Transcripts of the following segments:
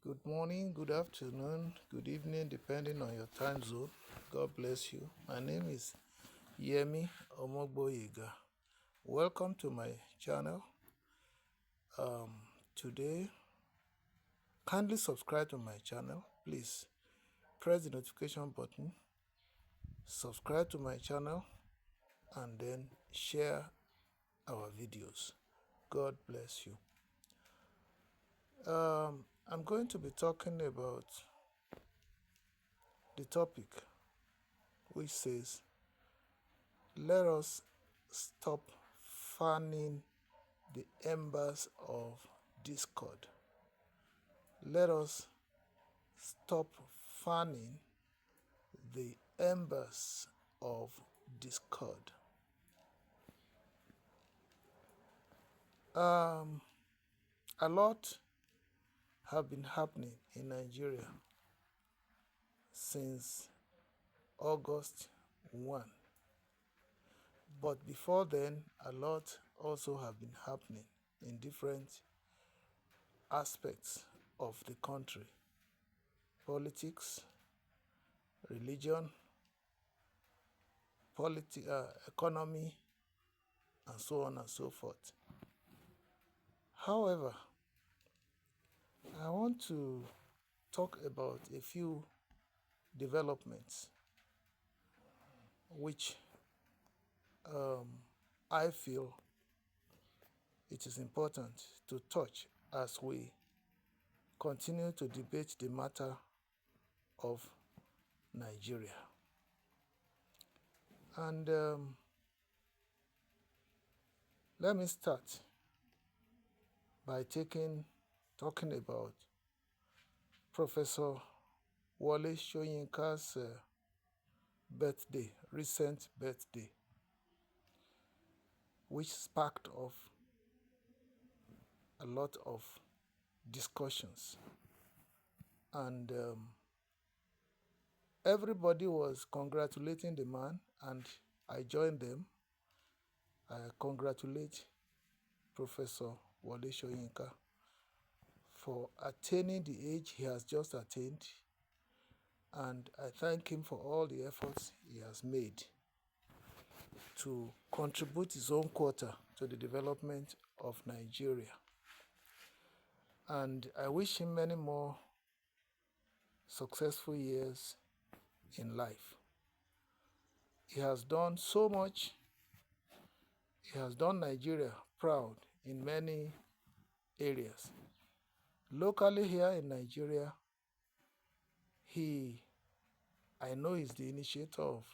Good morning, good afternoon, good evening, depending on your time zone. God bless you. My name is Yemi Omogboyega. Welcome to my channel. Today, kindly subscribe to my channel. Please press the notification button, subscribe to my channel, and then share our videos. God bless you. I'm going to be talking about the topic which says, let us stop fanning the embers of discord. Let us stop fanning the embers of discord. A lot have been happening in Nigeria since August 1. But before then, a lot also have been happening in different aspects of the country: politics, religion, economy, and so on and so forth. However, I want to talk about a few developments which I feel it is important to touch as we continue to debate the matter of Nigeria. And let me start by talking about Professor Wole Soyinka's recent birthday, which sparked off a lot of discussions. And everybody was congratulating the man, and I joined them. I congratulate Professor Wole Soyinka for attaining the age he has just attained, and I thank him for all the efforts he has made to contribute his own quota to the development of Nigeria. And I wish him many more successful years in life. He has done so much. He has done Nigeria proud in many areas. Locally here in Nigeria, I know he's the initiator of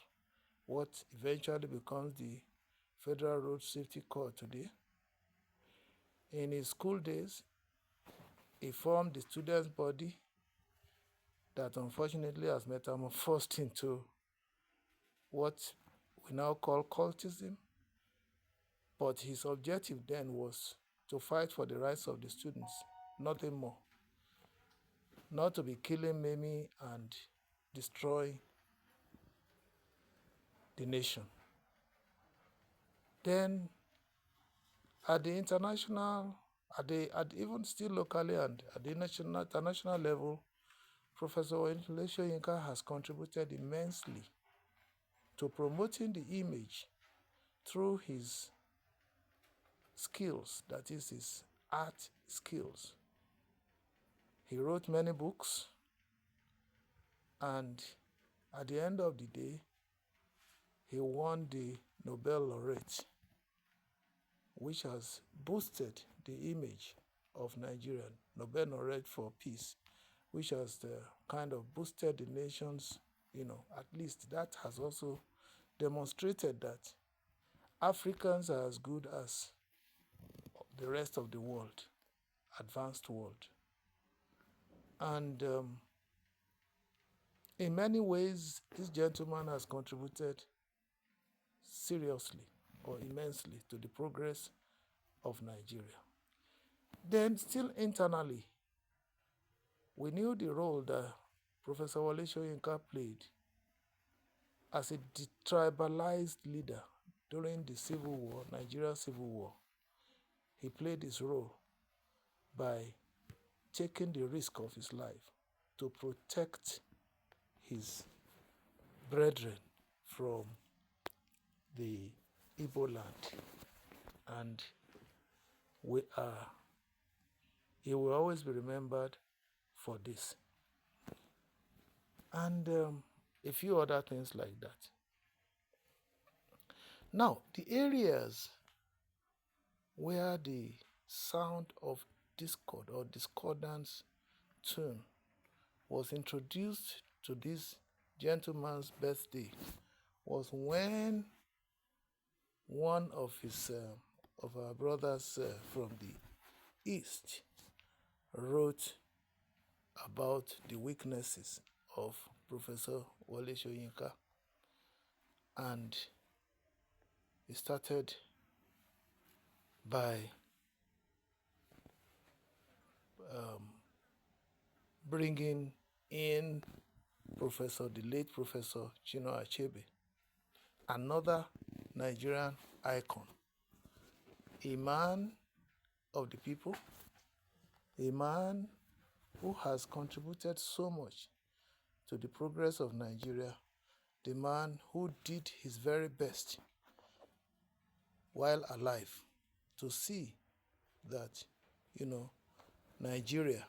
what eventually becomes the Federal Road Safety Corps today. In his school days, he formed the students' body that unfortunately has metamorphosed into what we now call cultism. But his objective then was to fight for the rights of the students, nothing more. Not to be killing, maiming, and destroying the nation. Then at the international, even still locally and at the international level, Professor Wole Soyinka has contributed immensely to promoting the image through his skills, that is, his art skills. He wrote many books, and at the end of the day, he won the Nobel laureate, which has boosted the image of Nigeria, Nobel laureate for peace, which has kind of boosted the nations, at least that has also demonstrated that Africans are as good as the rest of the world, advanced world. And in many ways, this gentleman has contributed seriously or immensely to the progress of Nigeria. Then still internally, we knew the role that Professor Wole Soyinka played as a detribalized leader during the Civil War, Nigeria Civil War. He played his role by taking the risk of his life to protect his brethren from the Igbo land. And he will always be remembered for this. And a few other things like that. Now, the areas where the sound of discord or discordance tune was introduced to this gentleman's birthday was when one of our brothers from the east wrote about the weaknesses of Professor Wole Soyinka, and he started by bringing in the late Professor Chinua Achebe, another Nigerian icon, a man of the people, a man who has contributed so much to the progress of Nigeria, the man who did his very best while alive to see that, Nigeria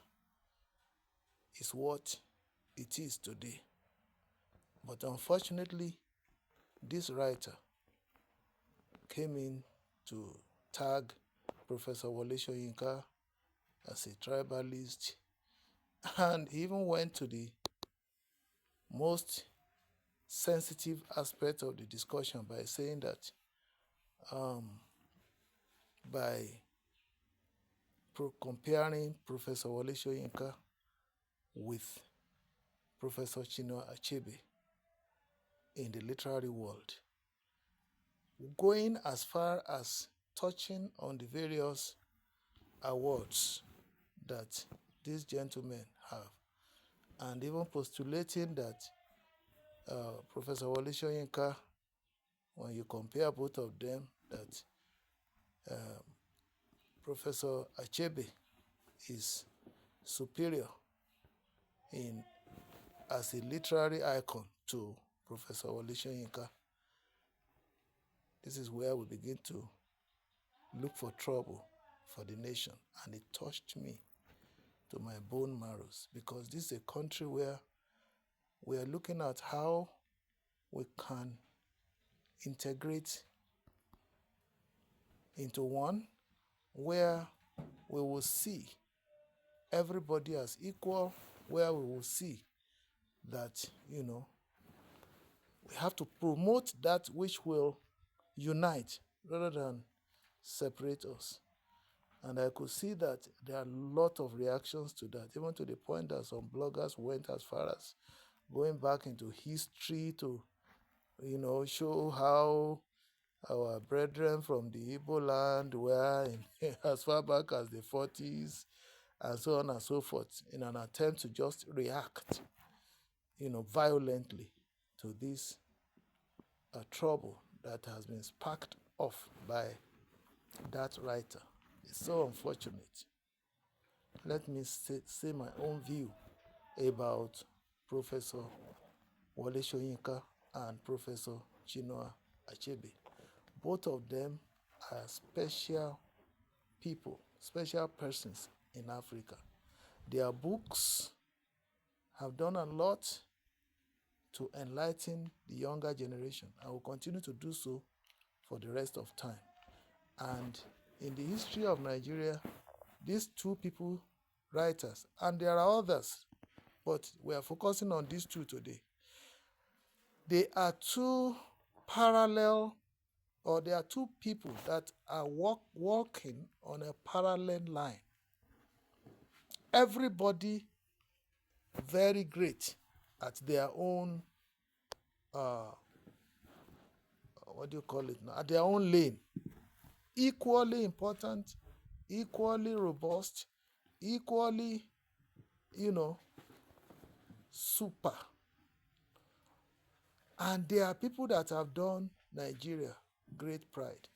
is what it is today. But unfortunately, this writer came in to tag Professor Wole Soyinka as a tribalist, and he even went to the most sensitive aspect of the discussion by saying that by comparing Professor Wole Soyinka with Professor Chinua Achebe in the literary world, going as far as touching on the various awards that these gentlemen have, and even postulating that Professor Wole Soyinka, when you compare both of them, that Professor Achebe is superior as a literary icon to Professor Wole Soyinka. This is where we begin to look for trouble for the nation, and it touched me to my bone marrows, because this is a country where we are looking at how we can integrate into one where we will see everybody as equal, where we will see that, we have to promote that which will unite rather than separate us. And I could see that there are a lot of reactions to that, even to the point that some bloggers went as far as going back into history to, show how our brethren from the Igbo land were as far back as the 40s and so on and so forth, in an attempt to just react, violently to this trouble that has been sparked off by that writer. It's so unfortunate. Let me say my own view about Professor Wole Soyinka and Professor Chinua Achebe. Both of them are special people, special persons in Africa. Their books have done a lot to enlighten the younger generation and will continue to do so for the rest of time. And in the history of Nigeria, these two people, writers, and there are others, but we are focusing on these two today. They are two parallel, or they are two people that are walking on a parallel line. Everybody very great at their own, at their own lane. Equally important, equally robust, equally, super. And there are people that have done Nigeria great pride.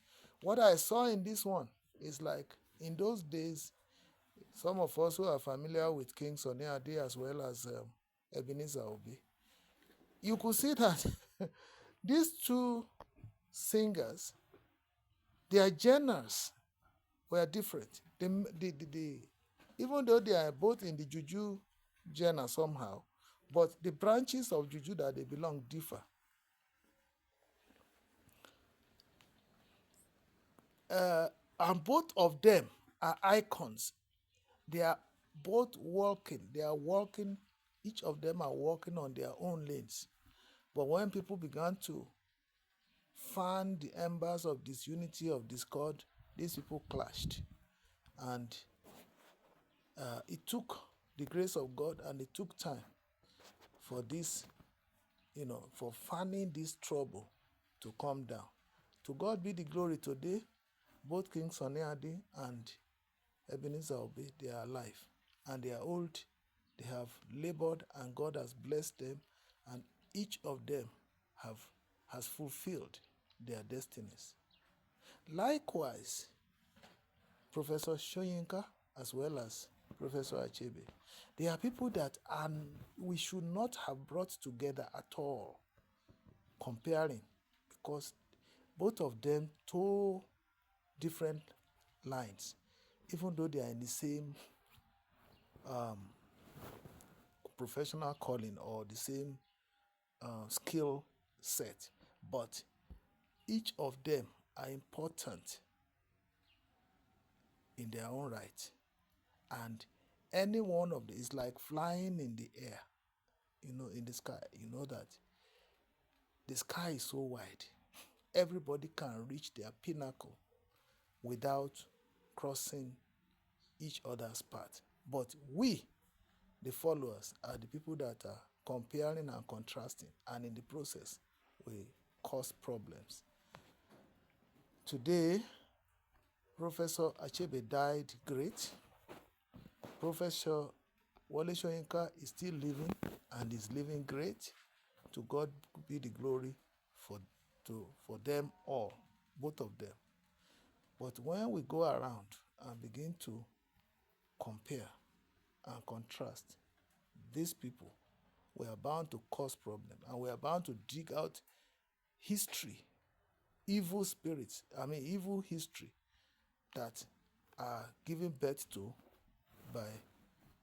What I saw in this one is like, in those days, Some of us who are familiar with King Sunny Ade as well as Ebenezer Obi, you could see that these two singers, their genres were different. Even though they are both in the juju genre somehow, but the branches of juju that they belong differ. And both of them are icons. They are both walking. They are walking. Each of them are walking on their own lanes. But when people began to fan the embers of disunity, of discord, these people clashed. And it took the grace of God and it took time for this, for fanning this trouble to come down. To God be the glory today. Both King Sunny Ade and Ebenezer Obi, they are alive and they are old. They have labored and God has blessed them, and each of them has fulfilled their destinies. Likewise, Professor Shoyinka as well as Professor Achebe, they are people that we should not have brought together at all, comparing, because both of them toe different lines, even though they are in the same professional calling or the same skill set, but each of them are important in their own right. And any one of them is like flying in the air, in the sky. You know that the sky is so wide, everybody can reach their pinnacle without crossing each other's path. But we, the followers, are the people that are comparing and contrasting, and in the process, we cause problems. Today, Professor Achebe died great. Professor Wole Soyinka is still living and is living great. To God be the glory for them all, both of them. But when we go around and begin to compare and contrast these people, we are bound to cause problems, and we are bound to dig out history, evil spirits, evil history that are given birth to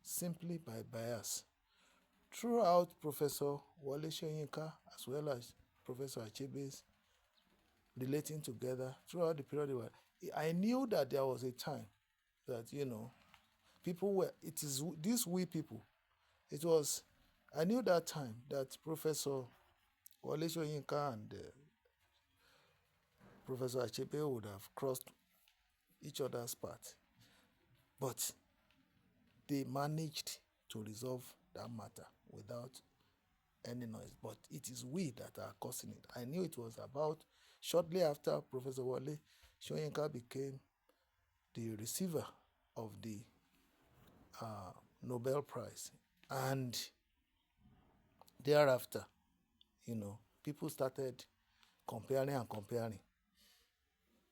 simply by bias. Throughout Professor Wole Soyinka as well as Professor Achebe's relating together, throughout the period, I knew that there was a time that, people were, it is these we people, I knew that time that Professor Wole Soyinka and Professor Achebe would have crossed each other's path. But they managed to resolve that matter without any noise. But it is we that are causing it. I knew it was about shortly after Professor Wole Soyinka became the receiver of the Nobel Prize. And thereafter, people started comparing and comparing.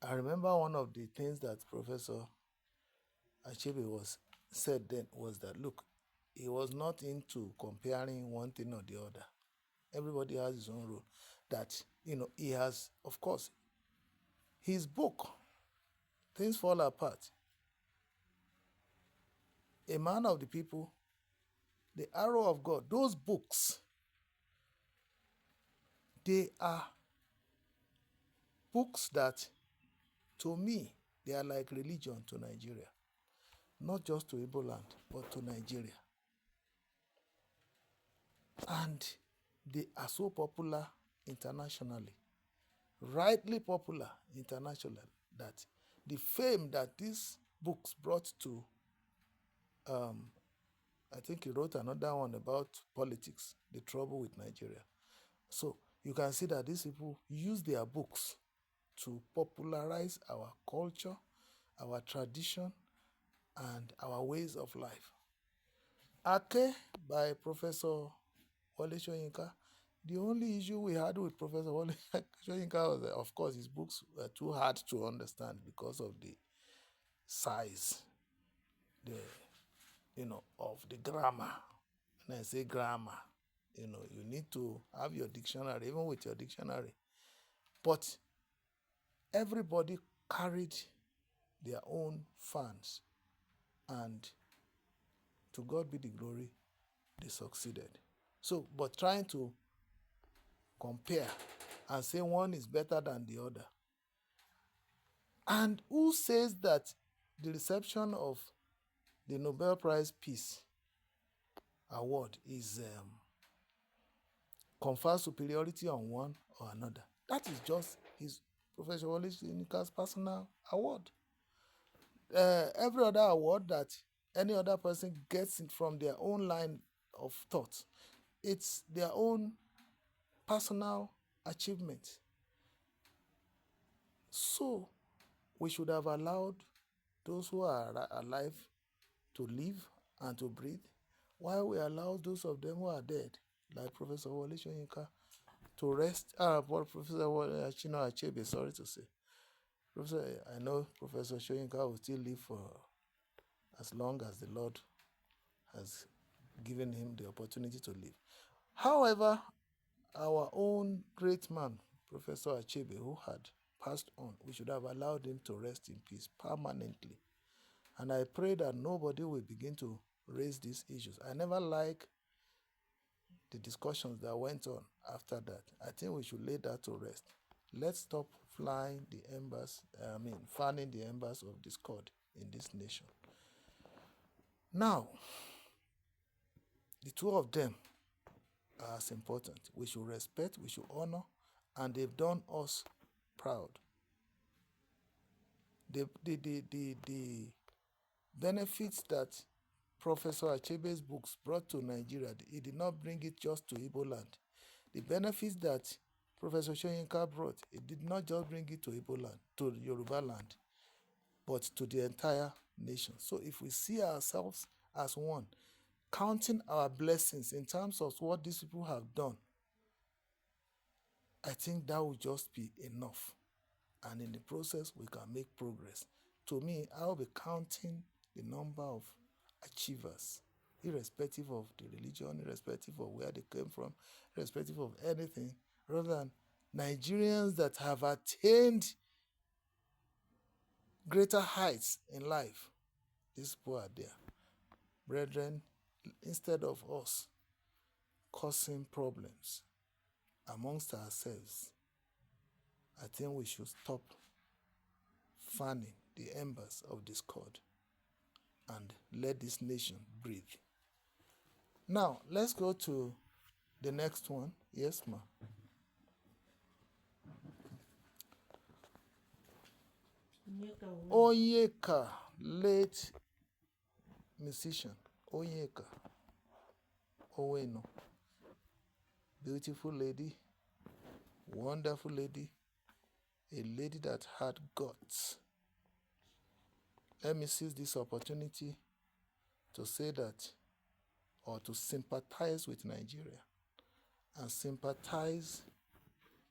I remember one of the things that Professor Achebe said then was that, look, he was not into comparing one thing or the other. Everybody has his own role. That, he has, of course, his book, Things Fall Apart, A Man of the People, The Arrow of God, those books, they are books that, to me, they are like religion to Nigeria. Not just to Igbo land, but to Nigeria. And they are so popular internationally, rightly popular internationally, that the fame that these books brought to, I think he wrote another one about politics, the trouble with Nigeria. So you can see that these people use their books to popularize our culture, our tradition, and our ways of life. Ake by Professor Wole Soyinka. The only issue we had with Professor Wole Soyinka was that, of course, his books were too hard to understand because of the size, the of the grammar. When I say grammar, you need to have your dictionary, even with your dictionary. But everybody carried their own fans, and to God be the glory, they succeeded. So, but trying to compare and say one is better than the other. And who says that the reception of the Nobel Prize Peace Award is confers superiority on one or another? That is just his Professor Wole Soyinka's personal award. Every other award that any other person gets it from their own line of thought, it's their own personal achievement. So we should have allowed those who are alive to live and to breathe, while we allow those of them who are dead, like Professor Wole Soyinka, to rest. Professor Chinua Achebe, sorry to say. I know Professor Soyinka will still live for as long as the Lord has given him the opportunity to live. However, our own great man, Professor Achebe, who had passed on, we should have allowed him to rest in peace permanently. And I pray that nobody will begin to raise these issues. I never like the discussions that went on after that. I think we should lay that to rest. Let's stop fanning the embers of discord in this nation. Now, the two of them are as important. We should respect, we should honor, and they've done us proud. The benefits that Professor Achebe's books brought to Nigeria, he did not bring it just to Igbo land. The benefits that Professor Soyinka brought, he did not just bring it to Igbo land, to Yoruba land, but to the entire nation. So if we see ourselves as one, counting our blessings in terms of what these people have done, I think that will just be enough. And in the process, we can make progress. To me, I will be counting the number of achievers, irrespective of the religion, irrespective of where they came from, irrespective of anything, rather than Nigerians that have attained greater heights in life. These people are there. Brethren, instead of us causing problems amongst ourselves, I think we should stop fanning the embers of discord and let this nation breathe. Now, let's go to the next one. Yes, ma. Onyeka, late musician. Onyeka Oweno. Beautiful lady, wonderful lady, a lady that had guts. Let me seize this opportunity to say that, or to sympathize with Nigeria and sympathize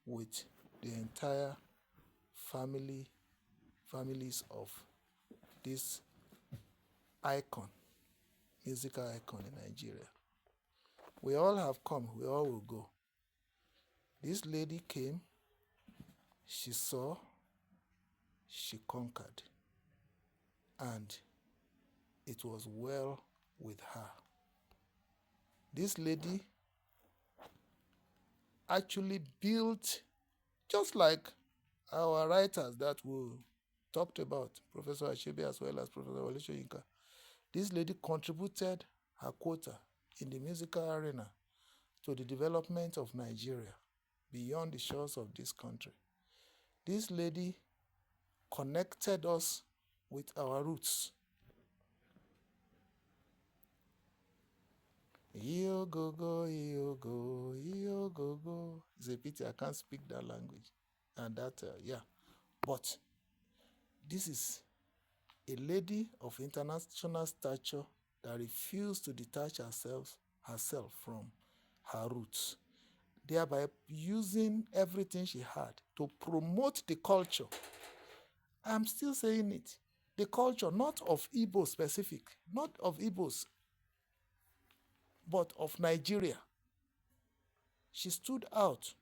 with the entire families of this icon, musical icon in Nigeria. We all have come, we all will go. This lady came, she saw, she conquered, and it was well with her. This lady actually built, just like our writers that we talked about, Professor Achebe as well as Professor Wole Soyinka. This lady contributed her quota in the musical arena to the development of Nigeria beyond the shores of this country. This lady connected us with our roots. Iyo go go, iyo go, iyo go go. It's a pity I can't speak that language. And that, But this is a lady of international stature that refused to detach herself from her roots, thereby using everything she had to promote the culture. I'm still saying it. The culture, not of Igbo specific, not of Igbos but of Nigeria. She stood out.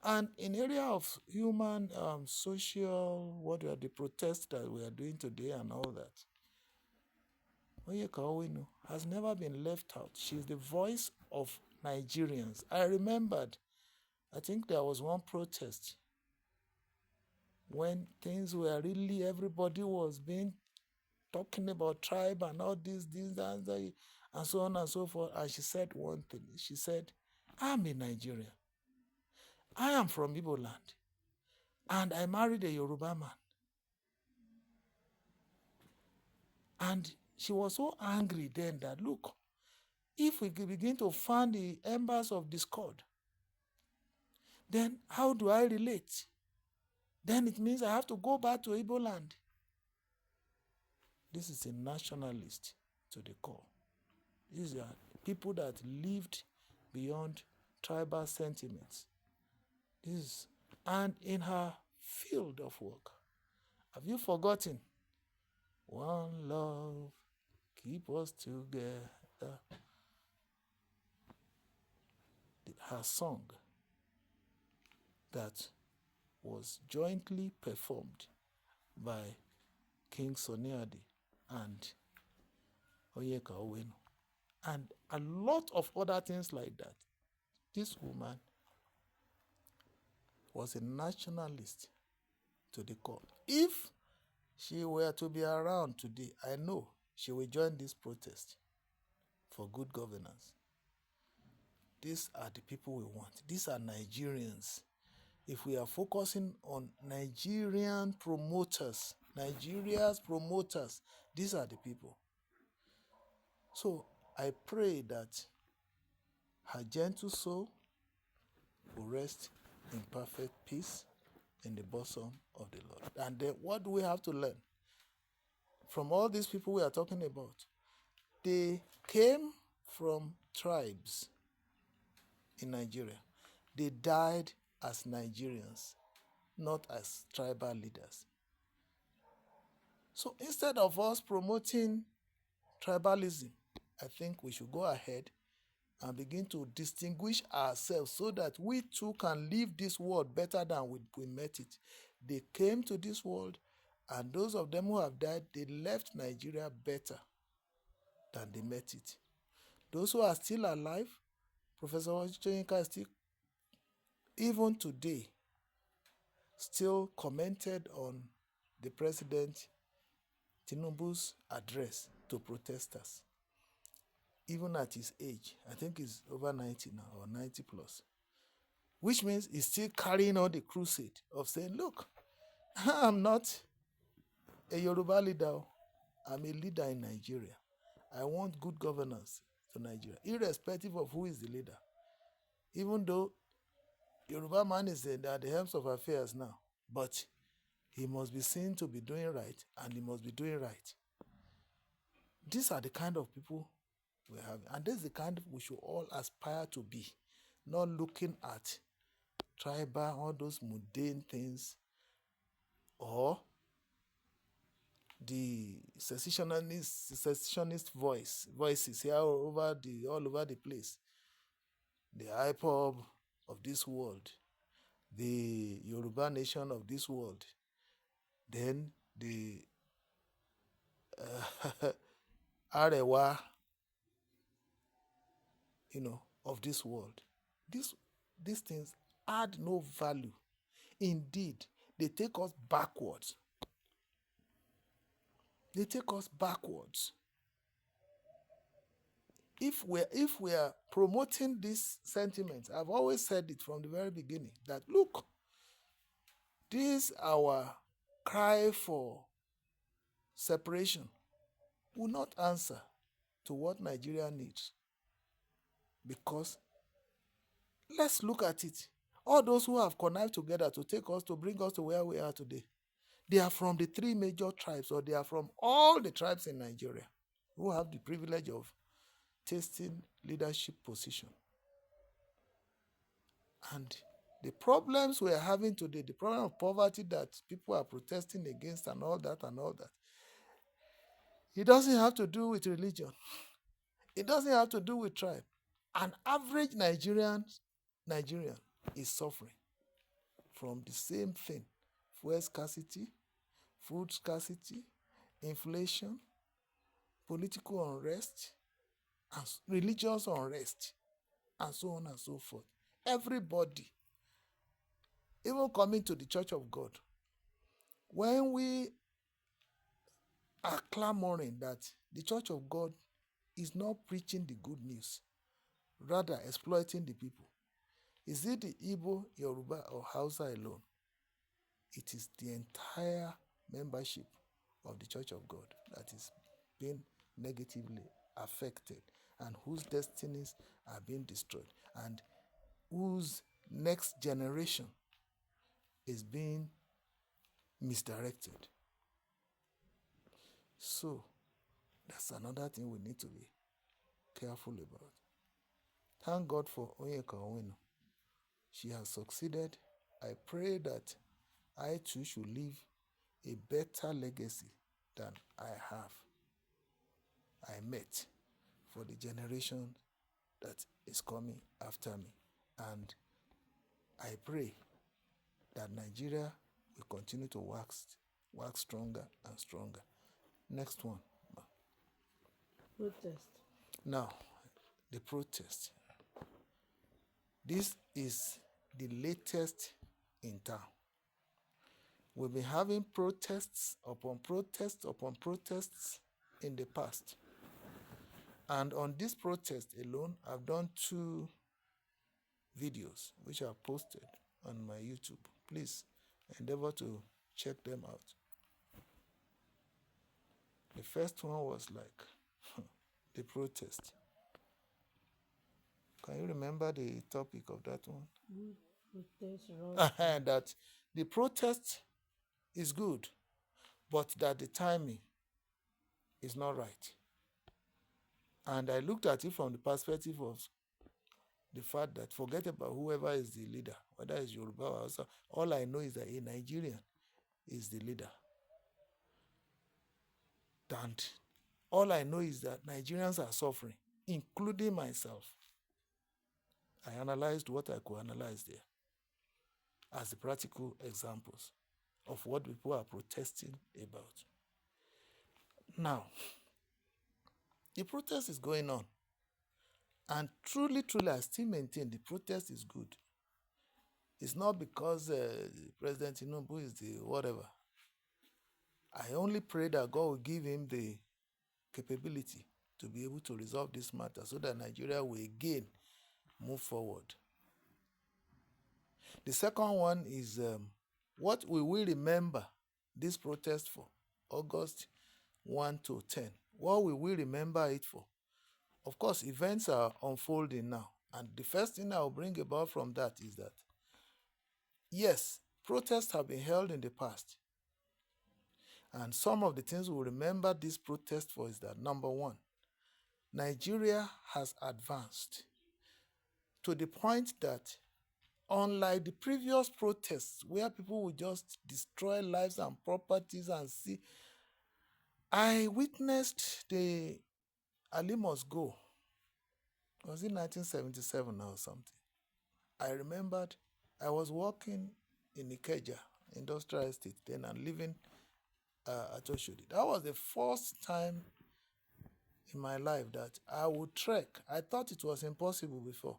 And in area of human, social, what are the protests that we are doing today and all that, Onyeka Owenu has never been left out. She's the voice of Nigerians. I remembered, I think there was one protest when things were really, everybody was being talking about tribe and all this, and so on and so forth. And she said one thing. She said, I'm a Nigerian. I am from Igbo land. And I married a Yoruba man. And she was so angry then that, look, if we begin to fan the embers of discord, then how do I relate? Then it means I have to go back to Igbo land. This is a nationalist to the core. These are people that lived beyond tribal sentiments. And in her field of work, have you forgotten? One love, keep us together. Her song that was jointly performed by King Sunny Ade and Onyeka Owenu, and a lot of other things like that. This woman was a nationalist to the core. If she were to be around today, I know she will join this protest for good governance. These are the people we want. These are Nigerians. If we are focusing on Nigerian promoters, Nigeria's promoters, these are the people. So I pray that her gentle soul will rest in perfect peace in the bosom of the Lord. And then what do we have to learn from all these people we are talking about? They came from tribes in Nigeria. They died as Nigerians, not as tribal leaders. So instead of us promoting tribalism, I think we should go ahead and begin to distinguish ourselves so that we too can leave this world better than we met it. They came to this world, and those of them who have died, they left Nigeria better than they met it. Those who are still alive, Professor Ochoyinka is still, even today, still commented on the President Tinubu's address to protesters. Even at his age, I think he's over 90 now, or 90 plus, which means he's still carrying on the crusade of saying, look, I'm not a Yoruba leader, I'm a leader in Nigeria. I want good governance to Nigeria, irrespective of who is the leader. Even though Yoruba man is at the helms of affairs now, but he must be seen to be doing right, and he must be doing right. These are the kind of people we have, and this is the kind we should all aspire to be, not looking at tribal, all those mundane things, or the secessionist voices here all over the place. The IPOB of this world, the Yoruba nation of this world, then the Arewa, of this world. These things add no value. Indeed, they take us backwards. They take us backwards. If we are promoting this sentiment, I've always said it from the very beginning, that look, this our cry for separation will not answer to what Nigeria needs. Because let's look at it. All those who have connived together to bring us to where we are today, they are from the three major tribes, or they are from all the tribes in Nigeria who have the privilege of tasting leadership position. And the problems we are having today, the problem of poverty that people are protesting against and all that, it doesn't have to do with religion. It doesn't have to do with tribe. An average Nigerian is suffering from the same thing: fuel scarcity, food scarcity, inflation, political unrest, and religious unrest, and so on and so forth. Everybody, even coming to the church of God, when we are clamoring that the church of God is not preaching the good news, rather exploiting the people, is it the Igbo, Yoruba, or Hausa alone? It is the entire membership of the church of God that is being negatively affected, and whose destinies are being destroyed, and whose next generation is being misdirected. So that's another thing we need to be careful about. Thank God for Onyeka Onwenu. She has succeeded. I pray that I too should leave a better legacy than I met for the generation that is coming after me. And I pray that Nigeria will continue to wax stronger and stronger. Next one. Protest. Now, the protest. This is the latest in town. We've been having protests upon protests upon protests in the past. And on this protest alone, I've done 2 videos which are posted on my YouTube. Please endeavor to check them out. The first one was like the protest. Can you remember the topic of that one? Protest. That the protest is good, but that the timing is not right. And I looked at it from the perspective of the fact that forget about whoever is the leader, whether it's Yoruba or Hausa. All I know is that a Nigerian is the leader. And all I know is that Nigerians are suffering, including myself. I analyzed what I could analyze there as the practical examples of what people are protesting about. Now, the protest is going on. And truly, I still maintain the protest is good. It's not because President Tinubu is the whatever. I only pray that God will give him the capability to be able to resolve this matter so that Nigeria will again move forward. The second one is what we will remember this protest for, August 1 to 10. What we will remember it for? Of course, events are unfolding now. And the first thing I will bring about from that is that, yes, protests have been held in the past. And some of the things we'll remember this protest for is that, number one, Nigeria has advanced to the point that, unlike the previous protests where people would just destroy lives and properties and see, I witnessed the Ali Must Go. Was it 1977 or something? I remembered I was working in Ikeja Industrial Estate then and living at Oshodi. That was the first time in my life that I would trek. I thought it was impossible before.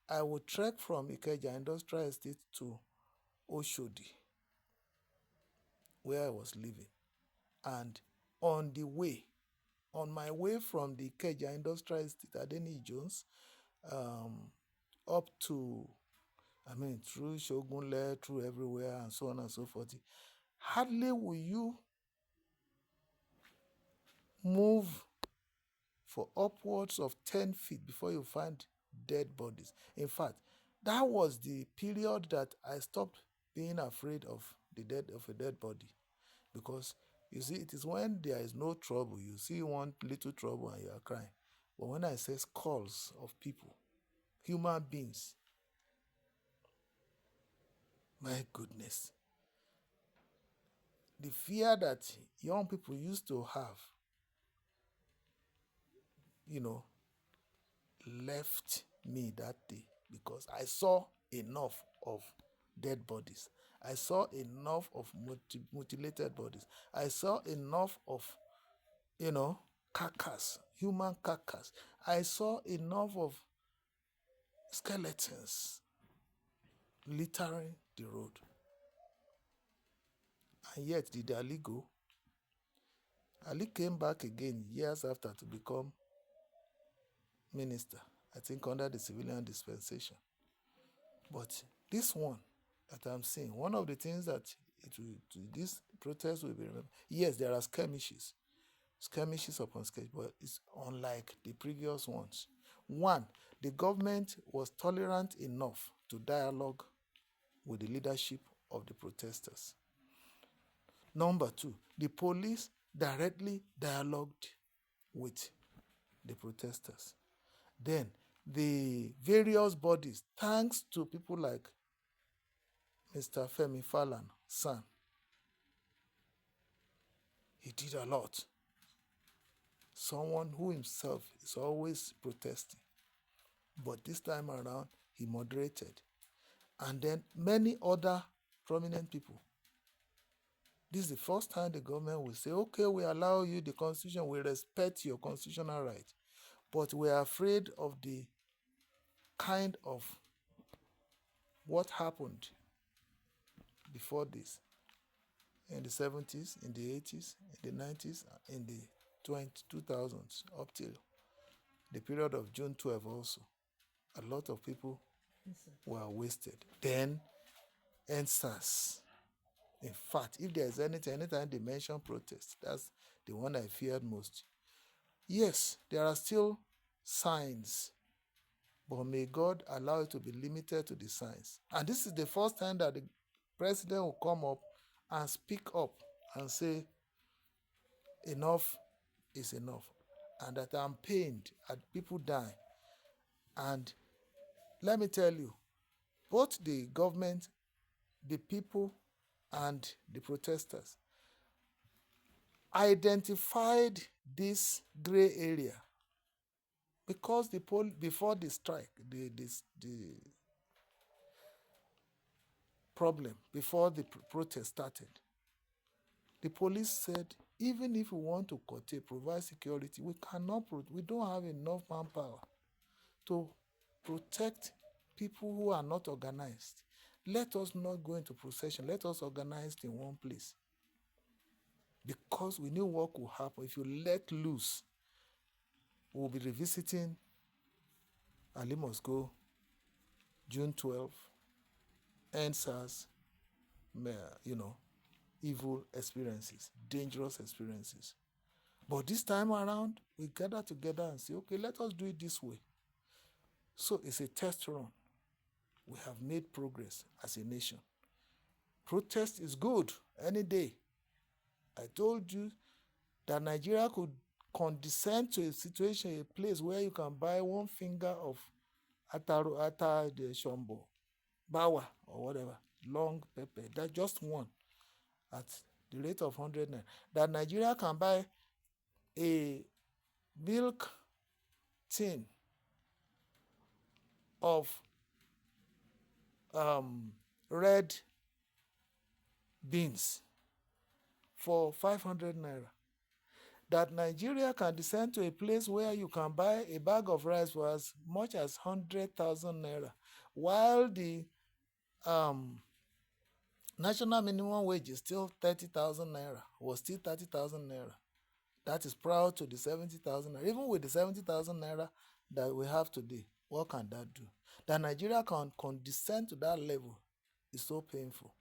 I would trek from Ikeja Industrial Estate to Oshodi, where I was living. And on my way from the Ikeja Industrial Estate, Adeni Jones, up to, through Shogunle, through everywhere, and so on and so forth, hardly will you move for upwards of 10 feet before you find dead bodies. In fact, that was the period that I stopped being afraid of a dead body. Because, you see, it is when there is no trouble, you see one little trouble and you are crying. But when I say skulls of people, human beings, my goodness, the fear that young people used to have, left me that day because I saw enough of dead bodies. I saw enough of mutilated bodies. I saw enough of, carcass, human carcass. I saw enough of skeletons littering the road. And yet, did Ali go? Ali came back again years after to become minister, I think under the civilian dispensation. But this one that I'm seeing, one of the things that this protest will be remembered. Yes, there are skirmishes upon skirmishes, but it's unlike the previous ones. One, the government was tolerant enough to dialogue with the leadership of the protesters. Number two, the police directly dialogued with the protesters. Then the various bodies, thanks to people like Mr. Femi Falan, son, he did a lot. Someone who himself is always protesting. But this time around, he moderated. And then many other prominent people. This is the first time the government will say, okay, we allow you the constitution, we respect your constitutional right. But we are afraid of the kind of what happened before this in the 70s, in the 80s, in the 90s, in the 2000s, up till the period of June 12 also. A lot of people were wasted. Then, NSAS. In fact, if there's anytime they mention protest, that's the one I feared most. Yes, there are still signs, but may God allow it to be limited to the signs. And this is the first time that the president will come up and speak up and say, enough is enough, and that I'm pained at people dying. And let me tell you, both the government, the people, and the protesters identified this gray area because before the strike, the problem, before the protest started, the police said, even if we want to provide security, we don't have enough manpower to protect people who are not organized. Let us not go into procession. Let us organize in one place. Because we knew what could happen. If you let loose, we'll be revisiting Ali must go, June 12, NSAS, evil experiences, dangerous experiences. But this time around, we gather together and say, okay, let us do it this way. So it's a test run. We have made progress as a nation. Protest is good any day. I told you that Nigeria could condescend to a situation, a place where you can buy one finger of ata the shombo, bawa or whatever, long pepper. That's just one at the rate of 100 naira. That Nigeria can buy a milk tin of red beans for 500 naira. That Nigeria can descend to a place where you can buy a bag of rice for as much as 100,000 naira, while the national minimum wage is still 30,000 naira, was still 30,000 naira. That is prior to the 70,000 naira. Even with the 70,000 naira that we have today, what can that do? That Nigeria can condescend to that level is so painful.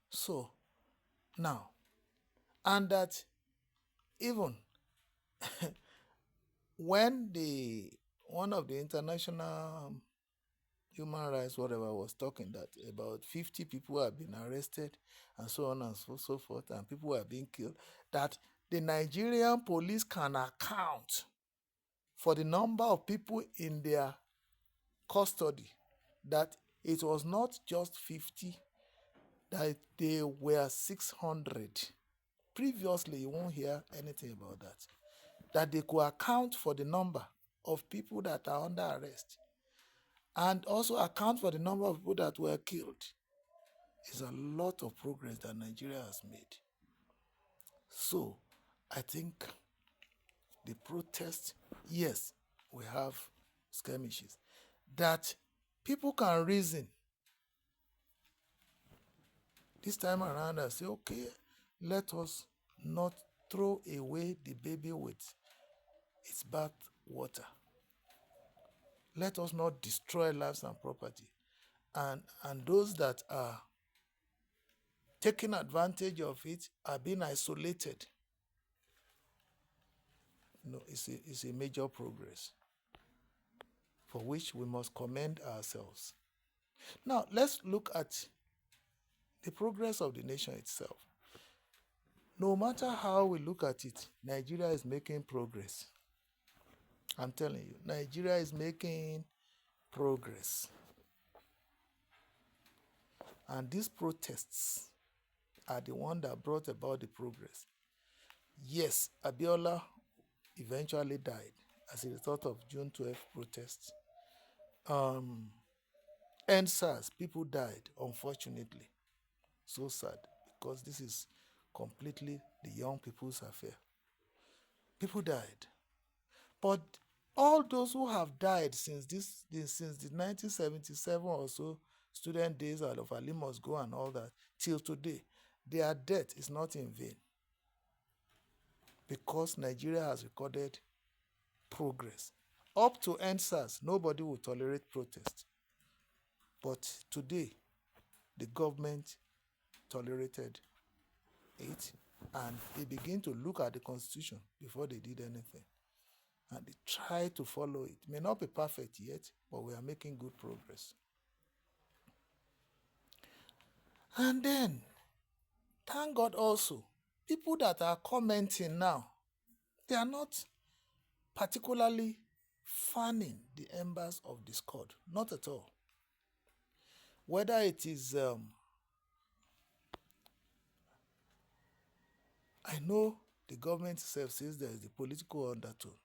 So, now, and that even when one of the international human rights, whatever, was talking that about 50 people have been arrested and so on and so forth, and people are being killed, that the Nigerian police can account for the number of people in their custody, that it was not just 50, that they were 600. Previously, you won't hear anything about that. That they could account for the number of people that are under arrest and also account for the number of people that were killed, is a lot of progress that Nigeria has made. So I think the protest, yes, we have skirmishes, that people can reason this time around and say, okay, let us not throw away the baby with its bath water. Let us not destroy lives and property. And those that are taking advantage of it are being isolated. No, it's a major progress for which we must commend ourselves. Now, let's look at the progress of the nation itself. No matter how we look at it, Nigeria is making progress. I'm telling you, Nigeria is making progress. And these protests are the one that brought about the progress. Yes, Abiola eventually died as a result of June 12th protests. NSAS, people died, unfortunately. So sad, because this is completely the young people's affair. People died. But all those who have died since the 1977 or so student days out of Ali Must Go and all that, till today, their death is not in vain. Because Nigeria has recorded progress. Up to NSAS, nobody will tolerate protest. But today, the government tolerated it, and they begin to look at the constitution before they did anything. And they try to follow it. It may not be perfect yet, but we are making good progress. And then, thank God also, people that are commenting now, they are not particularly fanning the embers of discord. Not at all. Whether it is, I know the government itself says there is a political undertone.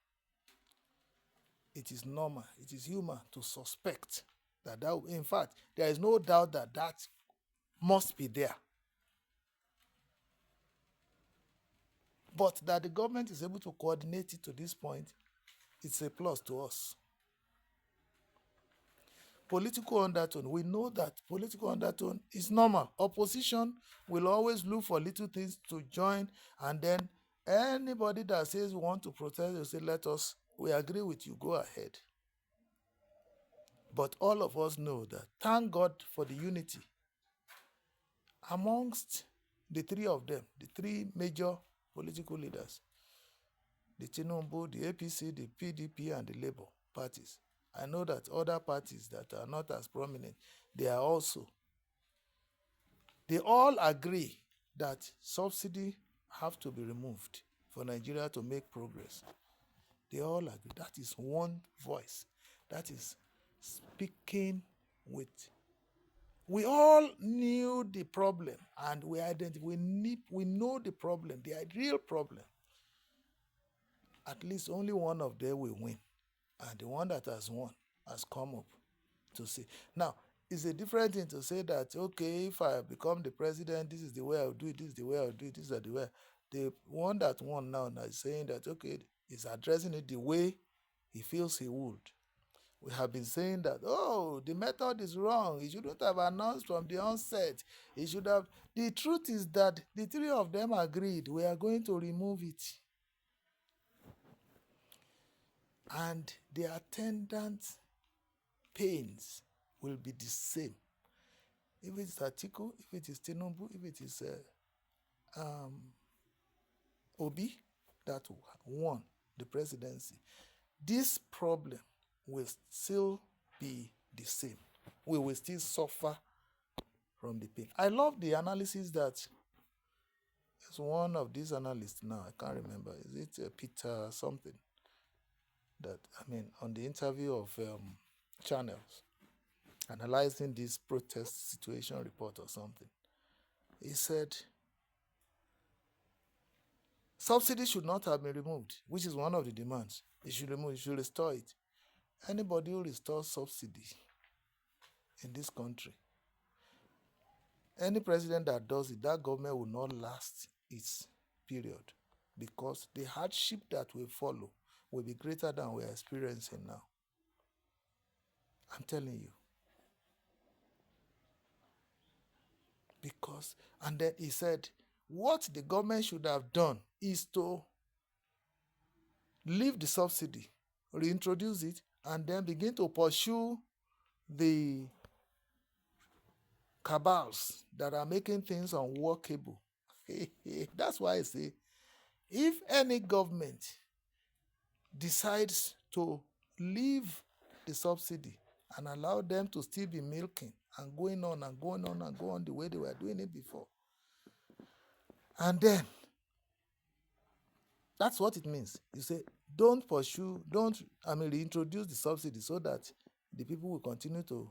It is normal, it is human to suspect that, in fact, there is no doubt that that must be there. But that the government is able to coordinate it to this point, it's a plus to us. Political undertone, we know that political undertone is normal. Opposition will always look for little things to join, and then anybody that says we want to protest will say, we agree with you, go ahead. But all of us know that, thank God for the unity amongst the three of them, the three major political leaders, the Tinubu, the APC, the PDP, and the Labour parties. I know that other parties that are not as prominent, they all agree that subsidy have to be removed for Nigeria to make progress. They all agree. That is one voice. That is speaking with. We all knew the problem, and we know the problem, the real problem. At least only one of them will win. And the one that has won has come up to say. Now, it's a different thing to say that, okay, if I become the president, this is the way I'll do it, this is the way I'll do it, this is the way. The one that won now is saying that, okay, he's addressing it the way he feels he would. We have been saying that, the method is wrong. He shouldn't have announced from the onset. He should have. The truth is that the three of them agreed we are going to remove it. And the attendant pains will be the same. If it's Atiku, if it is Tinubu, if it is Obi that won the presidency, this problem will still be the same. We will still suffer from the pain. I love the analysis that there's one of these analysts now, I can't remember, is it Peter something? On the interview of channels, analyzing this protest situation report or something, he said, Subsidy should not have been removed, which is one of the demands. It should remove, it should restore it. Anybody who restores subsidy in this country, any president that does it, that government will not last its period, because the hardship that will follow will be greater than we are experiencing now. I'm telling you. Because, and then he said, what the government should have done is to leave the subsidy, reintroduce it, and then begin to pursue the cabals that are making things unworkable. That's why I say, if any government decides to leave the subsidy and allow them to still be milking and going on and going on and go on the way they were doing it before, and then that's what it means. You say, don't pursue, reintroduce the subsidy so that the people will continue to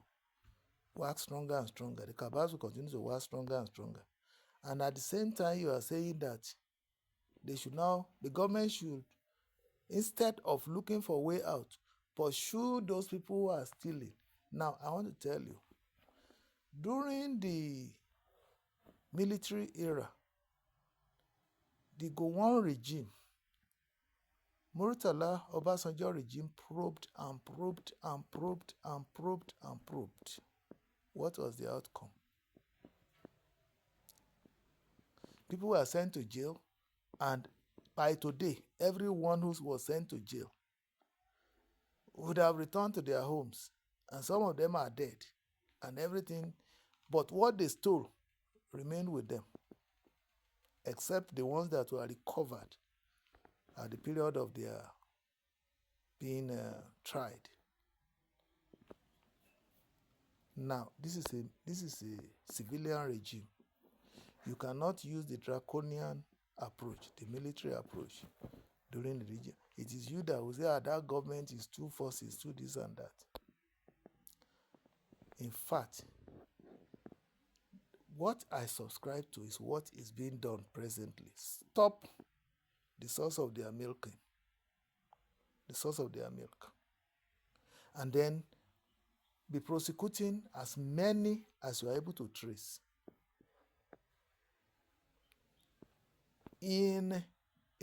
work stronger and stronger. The cabals will continue to work stronger and stronger. And at the same time, you are saying that the government should, instead of looking for a way out, pursue those people who are stealing. Now, I want to tell you, during the military era, the Gowon regime, Murtala Obasanjo regime probed and probed and probed and probed and probed. What was the outcome? People were sent to jail, and by today, everyone who was sent to jail would have returned to their homes, and some of them are dead, and everything. But what they stole remained with them, except the ones that were recovered at the period of their being tried. Now, this is a civilian regime. You cannot use the draconian approach, the military approach, during the region. It is you that will say, that government is too forces, too this and that. In fact, what I subscribe to is what is being done presently. Stop the source of their milking, the source of their milk, and then be prosecuting as many as you are able to trace in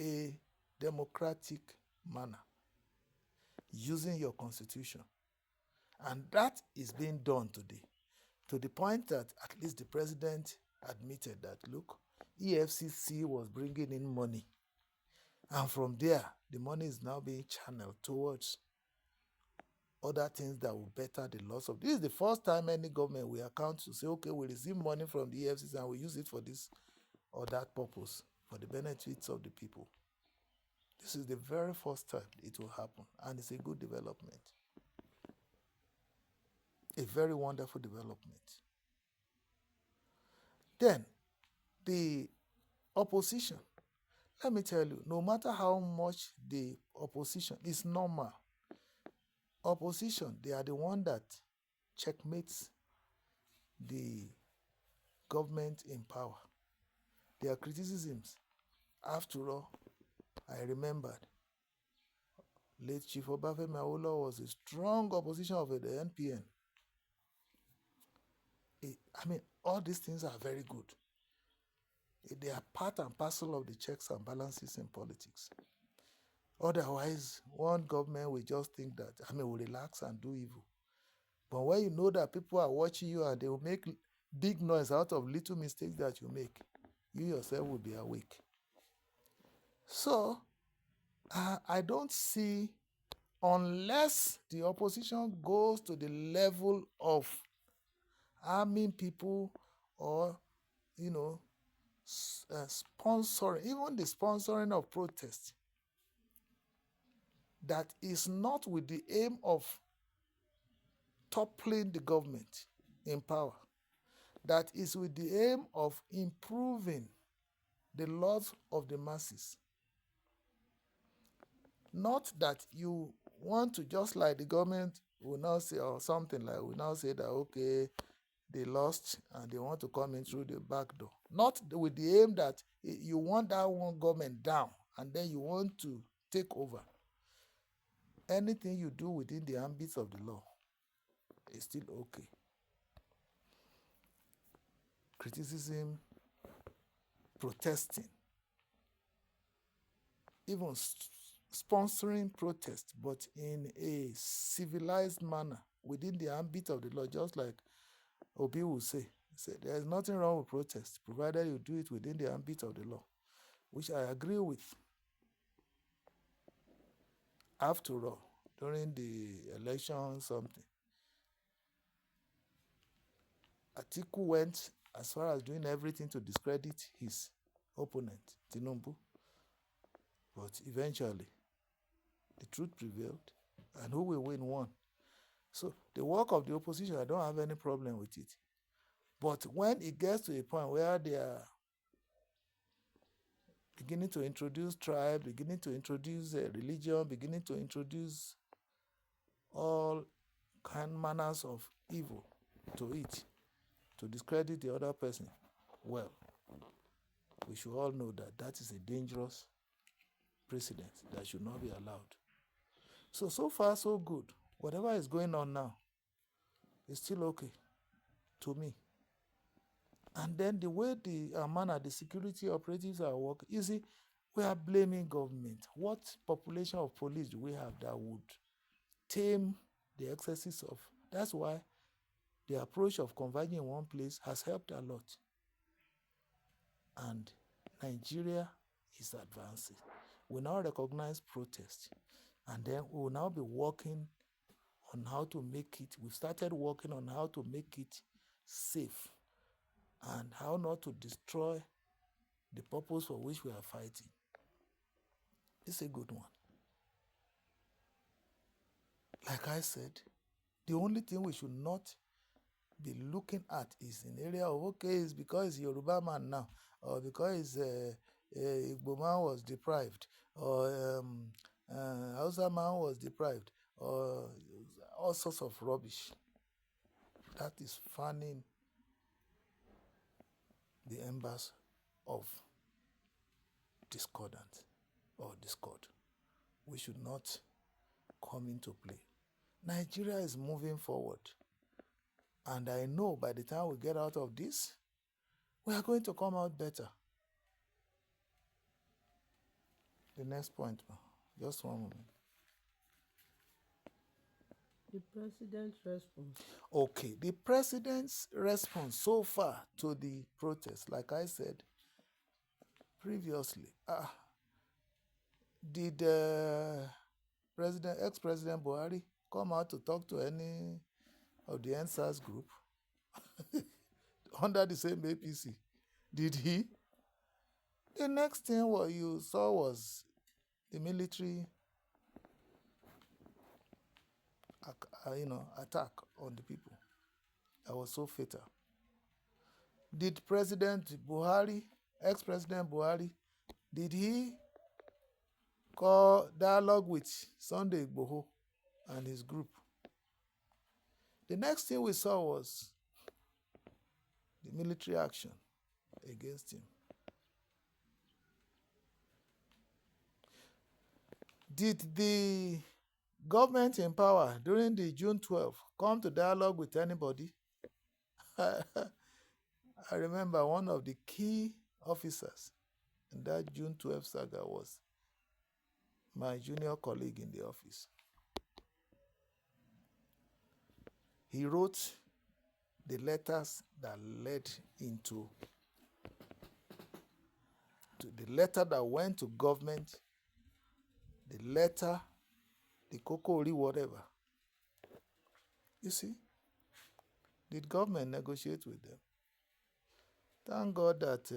a democratic manner, using your constitution. And that is being done today, to the point that at least the president admitted that, look, EFCC was bringing in money, and from there, the money is now being channeled towards other things that will better the loss of. This is the first time any government will account to say, okay, we receive money from the EFCC and we use it for this or that purpose, for the benefits of the people. This is the very first time it will happen, and it's a good development. A very wonderful development. Then, the opposition. Let me tell you, no matter how much the opposition is normal, opposition, they are the one that checkmates the government in power. Their criticisms, after all, I remembered, late Chief Obafemi Awolowo was a strong opposition of the NPN. All these things are very good. They are part and parcel of the checks and balances in politics. Otherwise, one government will just think that, will relax and do evil. But when you know that people are watching you and they will make big noise out of little mistakes that you make, you yourself will be awake. So, I don't see, unless the opposition goes to the level of arming people or, sponsoring, even the sponsoring of protests, that is not with the aim of toppling the government in power, that is with the aim of improving the lot of the masses. Not that you want to, just like the government will now say, or something like, will now say that, okay, they lost and they want to come in through the back door. Not with the aim that you want that one government down and then you want to take over. Anything you do within the ambits of the law is still okay. Criticism, protesting, even sponsoring protest, but in a civilized manner within the ambit of the law, just like Obi will say there's nothing wrong with protest, provided you do it within the ambit of the law, which I agree with. After all, during the election, something, Atiku went as far as doing everything to discredit his opponent, Tinubu. But eventually, the truth prevailed, and who will win won. So the work of the opposition, I don't have any problem with it. But when it gets to a point where they are beginning to introduce tribe, beginning to introduce religion, beginning to introduce all manners of evil to it, to discredit the other person, well, we should all know that that is a dangerous precedent that should not be allowed. So far, so good. Whatever is going on now is still okay to me. And then the way the manner, the security operatives are working, you see, we are blaming government. What population of police do we have that would tame the excesses of? That's why the approach of converging in one place has helped a lot. And Nigeria is advancing. We now recognize protest. And then we will now be working on how to make it. We've started working on how to make it safe and how not to destroy the purpose for which we are fighting. It's a good one. Like I said, the only thing we should not be looking at is in area of, okay, it's because it's Yoruba man now, or because Igbo man was deprived, or Hausa man was deprived, or all sorts of rubbish. That is fanning the embers of discordant or discord. We should not come into play. Nigeria is moving forward. And I know by the time we get out of this, we are going to come out better. The next point, just one moment. The president's response. Okay, the president's response so far to the protest, like I said previously, did ex-President Buhari come out to talk to any of the NSAS group under the same APC? Did he? The next thing what you saw was the military attack on the people. That was so fatal. Did President Buhari, ex-President Buhari, did he call dialogue with Sunday Igboho and his group? The next thing we saw was the military action against him. Did the government in power during the June 12 come to dialogue with anybody? I remember one of the key officers in that June 12 saga was my junior colleague in the office. He wrote the letters that led into the letter that went to government, the letter, the kokori, whatever. You see, did government negotiate with them? Thank God that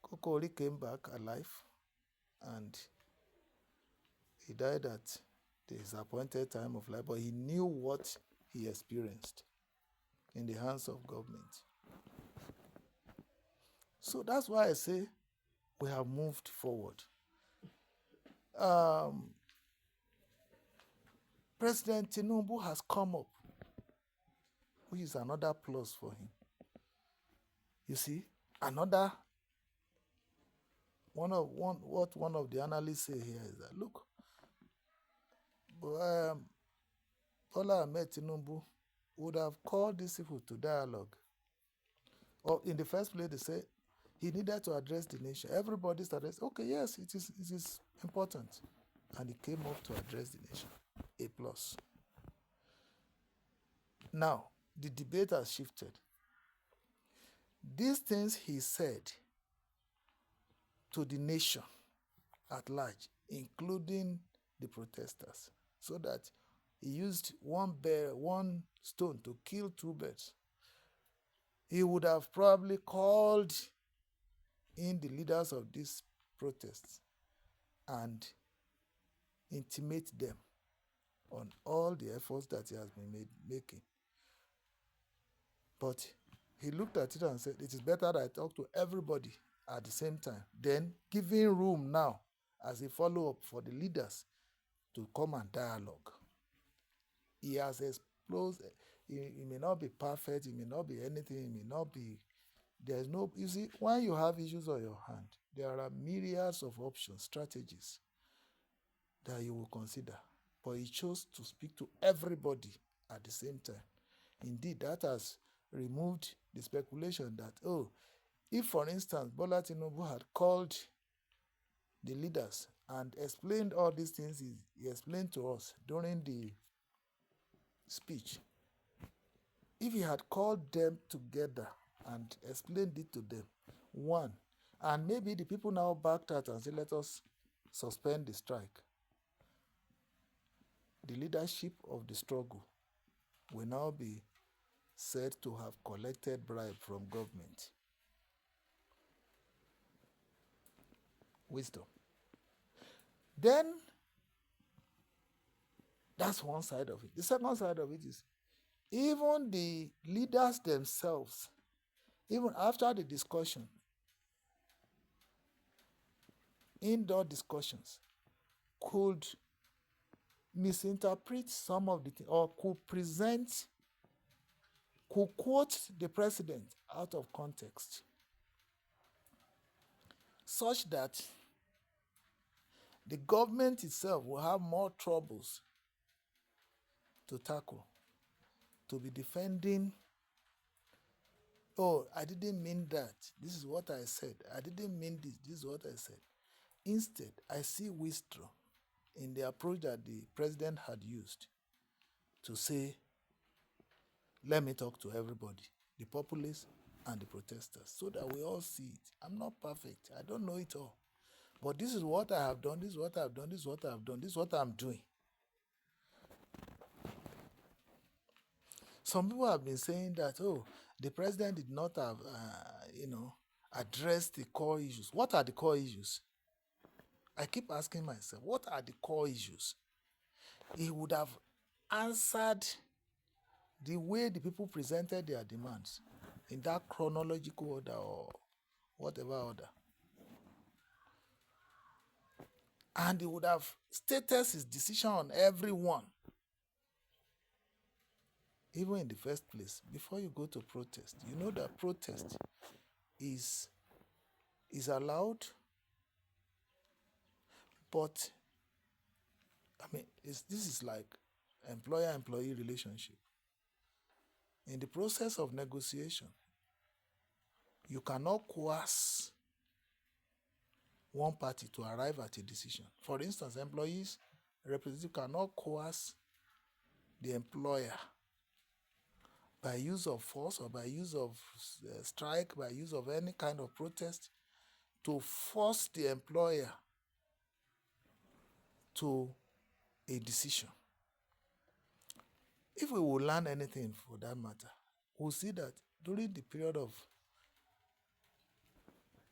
Kokori came back alive and he died at his appointed time of life, but he knew what he experienced in the hands of government. So that's why I say we have moved forward. President Tinubu has come up which is another plus for him. You see, another one of the analysts say here is that look, Bola Ahmed Tinubu would have called these people to dialogue. Or in the first place, they say he needed to address the nation. Everybody started, okay, yes, it is important. And he came up to address the nation. A plus. Now, the debate has shifted. These things he said to the nation at large, including the protesters, so that he used one stone to kill two birds. He would have probably called in the leaders of these protests and intimate them on all the efforts that he has been making. But he looked at it and said, it is better that I talk to everybody at the same time, then giving room now as a follow-up for the leaders to come and dialogue. He has exposed, he may not be perfect, he may not be anything, he may not be, there's no, you see, when you have issues on your hand, there are myriads of options, strategies that you will consider. But he chose to speak to everybody at the same time. Indeed, that has removed the speculation that, oh, if, for instance, Bola Tinubu had called the leaders and explained all these things he explained to us during the speech, if he had called them together and explained it to them, one, and maybe the people now backed out and said, let us suspend the strike, the leadership of the struggle will now be said to have collected bribe from government. Wisdom. Then, that's one side of it. The second side of it is, even the leaders themselves, even after the discussion, indoor discussions, could misinterpret some of the things, or could quote the president out of context, such that the government itself will have more troubles to tackle, to be defending, oh, I didn't mean that. This is what I said. I didn't mean this. This is what I said. Instead, I see wisdom in the approach that the president had used to say, let me talk to everybody, the populace and the protesters, so that we all see it. I'm not perfect. I don't know it all. But this is what I have done, this is what I have done, this is what I have done, this is what I'm doing. Some people have been saying that, oh, the president did not have, addressed the core issues. What are the core issues? I keep asking myself, what are the core issues? He would have answered the way the people presented their demands, in that chronological order or whatever order. And he would have stated his decision on everyone. Even in the first place, before you go to protest, you know that protest is allowed, but this is like employer-employee relationship. In the process of negotiation, you cannot coerce one party to arrive at a decision. For instance, employees representative cannot coerce the employer by use of force or by use of strike, by use of any kind of protest, to force the employer to a decision. If we will learn anything for that matter, we'll see that during the period of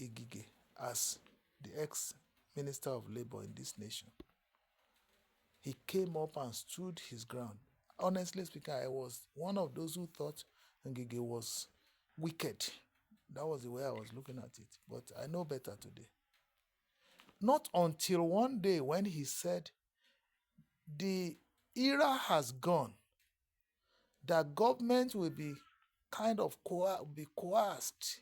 Igige as the ex-minister of labor in this nation, he came up and stood his ground. Honestly speaking, I was one of those who thought Ngige was wicked. That was the way I was looking at it. But I know better today. Not until one day when he said, the era has gone that government will be kind of be coerced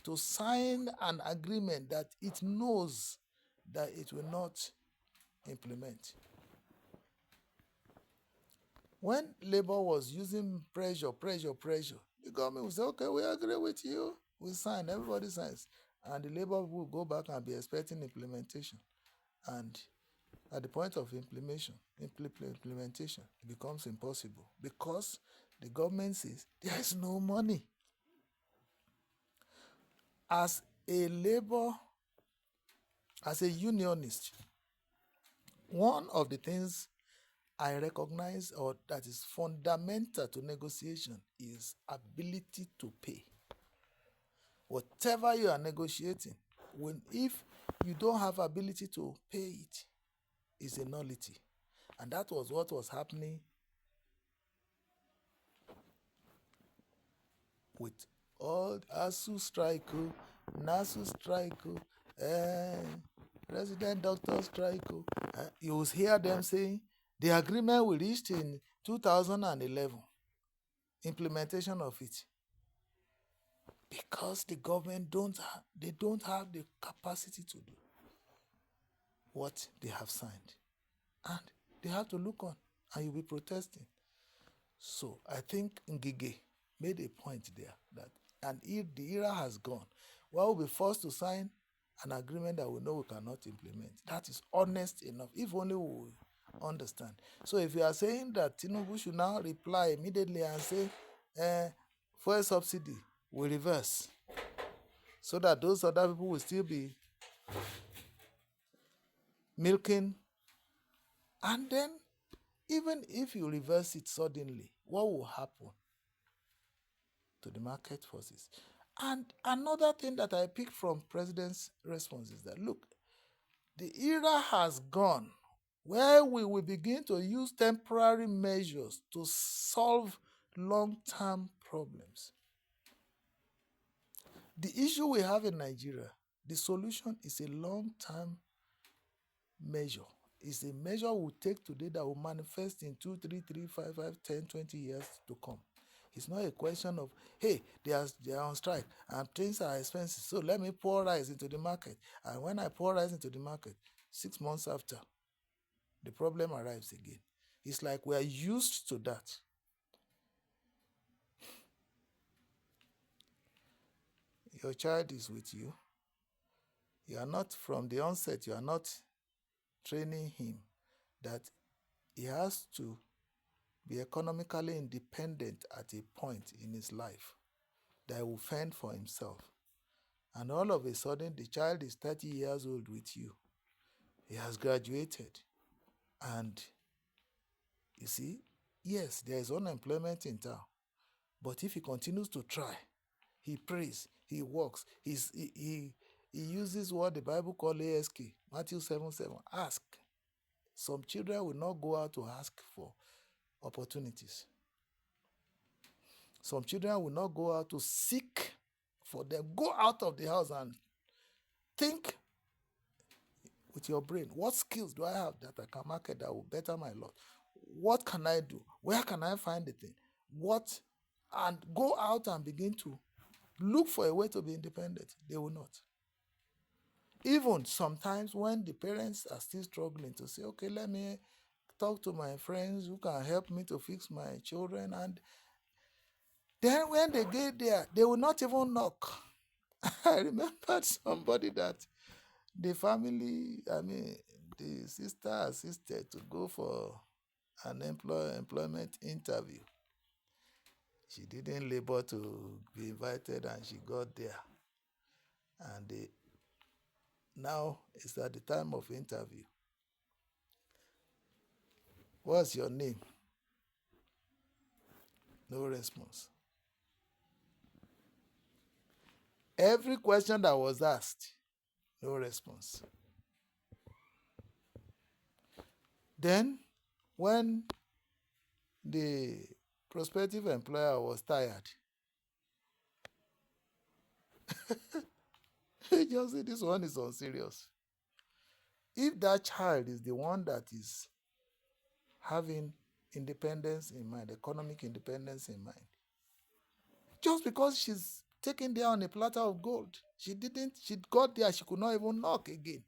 to sign an agreement that it knows that it will not implement. When Labour was using pressure, the government will say, okay, we agree with you, we sign, everybody signs. And the Labour will go back and be expecting implementation. And at the point of implementation, it becomes impossible because the government says there is no money. As a labor, as a unionist, one of the things I recognize or that is fundamental to negotiation is ability to pay. Whatever you are negotiating, if you don't have ability to pay it, it's a nullity. And that was what was happening with all ASU strike, NASU strike, resident doctor strike. You will hear them saying the agreement we reached in 2011, implementation of it. Because the government don't have the capacity to do what they have signed. And they have to look on and you'll be protesting. So I think Ngige made a point there that the era has gone. Well, we'll be forced to sign an agreement that we know we cannot implement. That is honest enough, if only we will understand. So if you are saying that Tinubu should now reply immediately and say, fuel subsidy will reverse, so that those other people will still be milking, and then even if you reverse it suddenly, what will happen to the market forces? And another thing that I picked from President's response is that, look, the era has gone where we will begin to use temporary measures to solve long-term problems. The issue we have in Nigeria, the solution is a long-term measure. It's a measure we'll take today that will manifest in 2, 3, 3, 5, 5, 10, 20 years to come. It's not a question of, hey, they are on strike and things are expensive, so let me pour rice into the market. And when I pour rice into the market, 6 months after, the problem arrives again. It's like we are used to that. Your child is with you. You are not, from the onset, you are not training him that he has to be economically independent at a point in his life, that he will fend for himself. And all of a sudden, the child is 30 years old with you. He has graduated. And you see, yes, there is unemployment in town. But if he continues to try, he prays, he works, he uses what the Bible calls ASK, Matthew 7:7, ask. Some children will not go out to ask for opportunities. Some children will not go out to seek for them. Go out of the house and think with your brain. What skills do I have that I can market that will better my lot? What can I do? Where can I find the thing? And go out and begin to look for a way to be independent. They will not. Even sometimes when the parents are still struggling to say, okay, let me talk to my friends who can help me to fix my children. And then when they get there, they will not even knock. I remembered somebody that the family, the sister assisted to go for an employment interview. She didn't labor to be invited and she got there. And now it's at the time of interview. What's your name? No response. Every question that was asked, no response. Then, when the prospective employer was tired, he just said, this one is unserious. If that child is the one that is having independence in mind, economic independence in mind. Just because she's taken there on a platter of gold, she got there, she could not even knock again.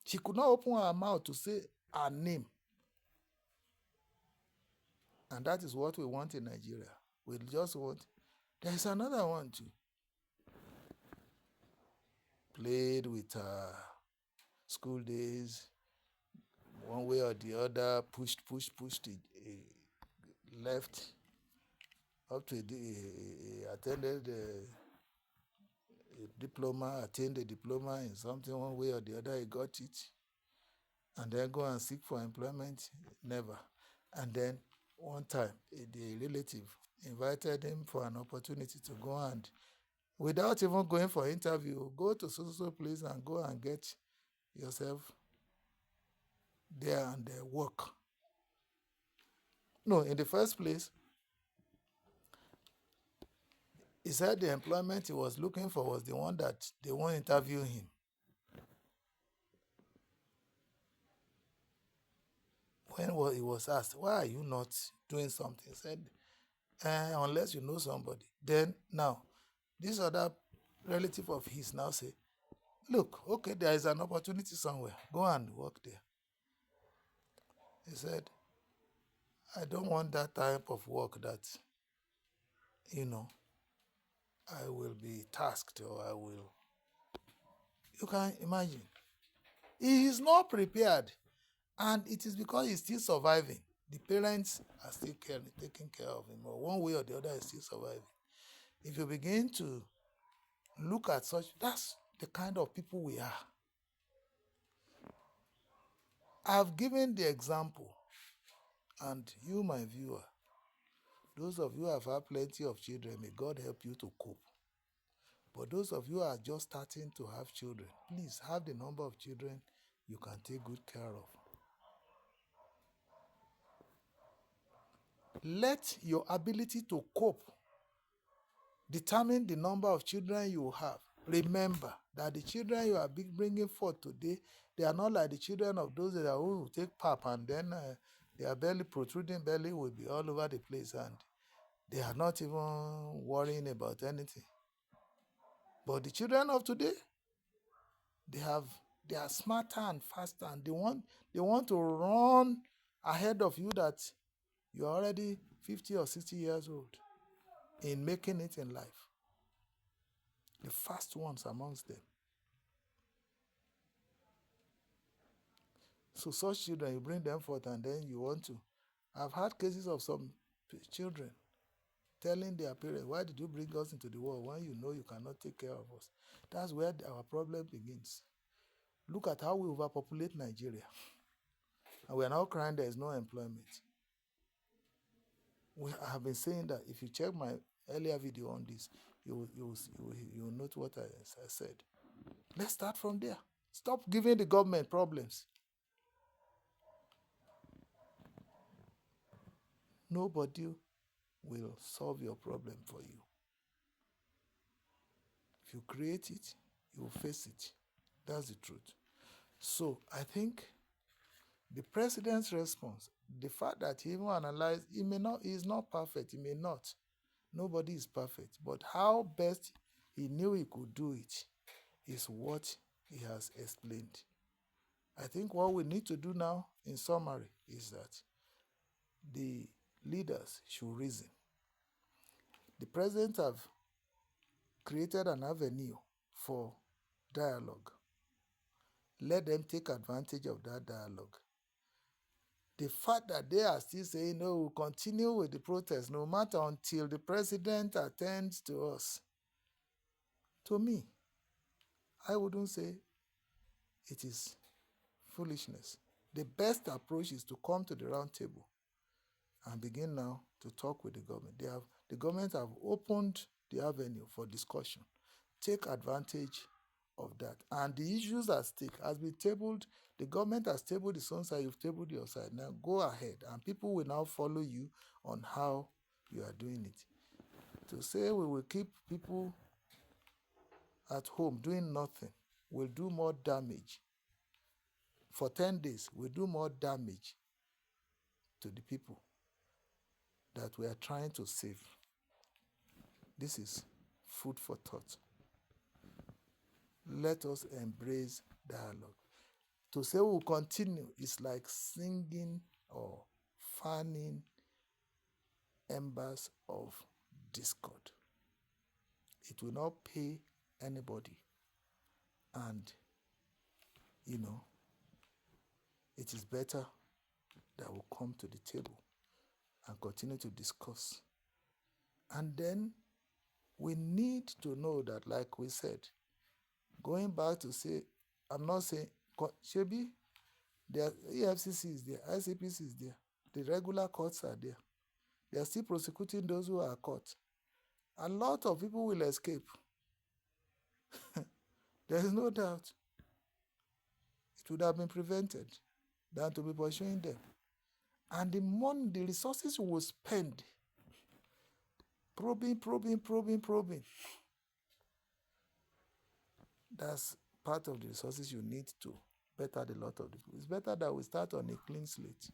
She could not open her mouth to say her name. And that is what we want in Nigeria. We just want. There is another one too. Played with her school days, one way or the other, pushed, left up to attended a diploma, attained a diploma in something one way or the other, he got it. And then go and seek for employment, never. And then one time, the relative invited him for an opportunity to go and, without even going for interview, go to so place and go and get yourself there and work. No, in the first place, he said the employment he was looking for was the one that they won't interview him. When he was asked, why are you not doing something? He said, unless you know somebody. Then now, this other relative of his now say, look, okay, there is an opportunity somewhere. Go and work there. He said, I don't want that type of work that, I will be tasked or I will. You can imagine. He is not prepared. And it is because he's still surviving. The parents are still taking care of him, or one way or the other, he's still surviving. If you begin to look at such, that's the kind of people we are. I've given the example, and you, my viewer, those of you who have had plenty of children, may God help you to cope. But those of you who are just starting to have children, please have the number of children you can take good care of. Let your ability to cope determine the number of children you have. Remember that the children you are bringing forth today, they are not like the children of those that will take pap and then their belly, protruding belly, will be all over the place and they are not even worrying about anything. But the children of today, they are smarter and faster, and they want to run ahead of you that you are already 50 or 60 years old in making it in life. The fast ones amongst them. So such children, you bring them forth and then you want to. I've had cases of some children telling their parents, why did you bring us into the world when you know you cannot take care of us? That's where our problem begins. Look at how we overpopulate Nigeria. And we are now crying there is no employment. I have been saying that if you check my earlier video on this, you will note what I said. Let's start from there. Stop giving the government problems. Nobody will solve your problem for you. If you create it, you will face it. That's the truth. So I think the president's response, the fact that he even analyzed, he is not perfect, he may not. Nobody is perfect. But how best he knew he could do it is what he has explained. I think what we need to do now, in summary, is that the leaders should reason. The president have created an avenue for dialogue. Let them take advantage of that dialogue. The fact that they are still saying, no, we'll continue with the protest no matter until the president attends to us. To me, I wouldn't say it is foolishness. The best approach is to come to the round table and begin now to talk with the government. The government have opened the avenue for discussion. Take advantage of that. And the issues at stake has been tabled. The government has tabled its own side, you've tabled your side. Now go ahead, and people will now follow you on how you are doing it. To say we will keep people at home doing nothing will do more damage. For 10 days, will do more damage to the people that we are trying to save. This is food for thought. Let us embrace dialogue. To say we'll continue is like singing or fanning embers of discord. It will not pay anybody. And, it is better that we come to the table and continue to discuss. And then we need to know that, like we said, going back to say, I'm not saying, Shebi, the EFCC is there, ICPC is there, the regular courts are there. They are still prosecuting those who are caught. A lot of people will escape. There is no doubt. It would have been prevented than to be pursuing them. And the money, the resources we will spend probing. That's part of the resources you need to better the lot of the people. It's better that we start on a clean slate.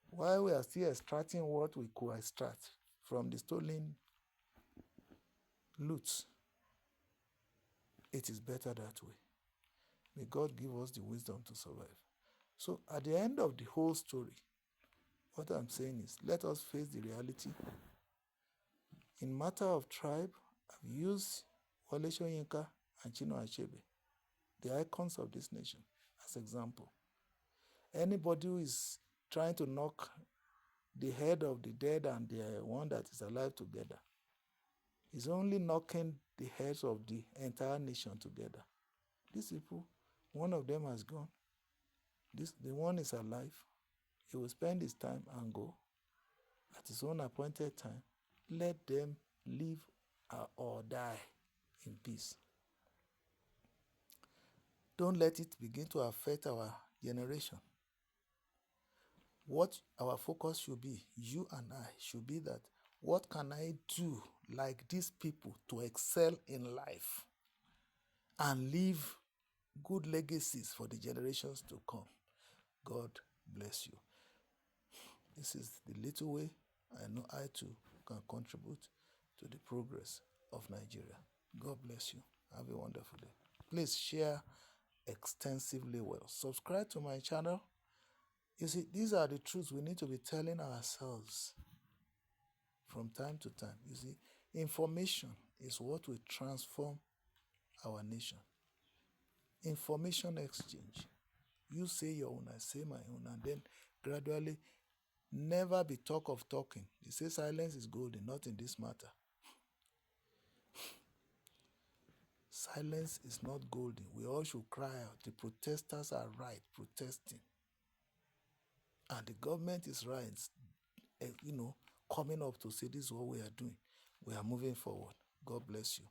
While we are still extracting what we could extract from the stolen loot, it is better that way. May God give us the wisdom to survive. So at the end of the whole story, what I'm saying is, let us face the reality. In matter of tribe, I've used Wole Soyinka and Chino Achebe, the icons of this nation, as example. Anybody who is trying to knock the head of the dead and the one that is alive together is only knocking the heads of the entire nation together. These people, one of them has gone. The one is alive. He will spend his time and go at his own appointed time. Let them live or die in peace. Don't let it begin to affect our generation. What our focus should be, you and I, should be that, what can I do like these people to excel in life and leave good legacies for the generations to come? God bless you. This is the little way I know I too can contribute to the progress of Nigeria. God bless you. Have a wonderful day. Please share extensively well. Subscribe to my channel. You see, these are the truths we need to be telling ourselves from time to time. You see, information is what will transform our nation. Information exchange. You say your own, I say my own, and then gradually never be talk of talking. They say silence is golden, not in this matter. Silence is not golden. We all should cry out. The protesters are right, protesting. And the government is right, coming up to say this is what we are doing. We are moving forward. God bless you.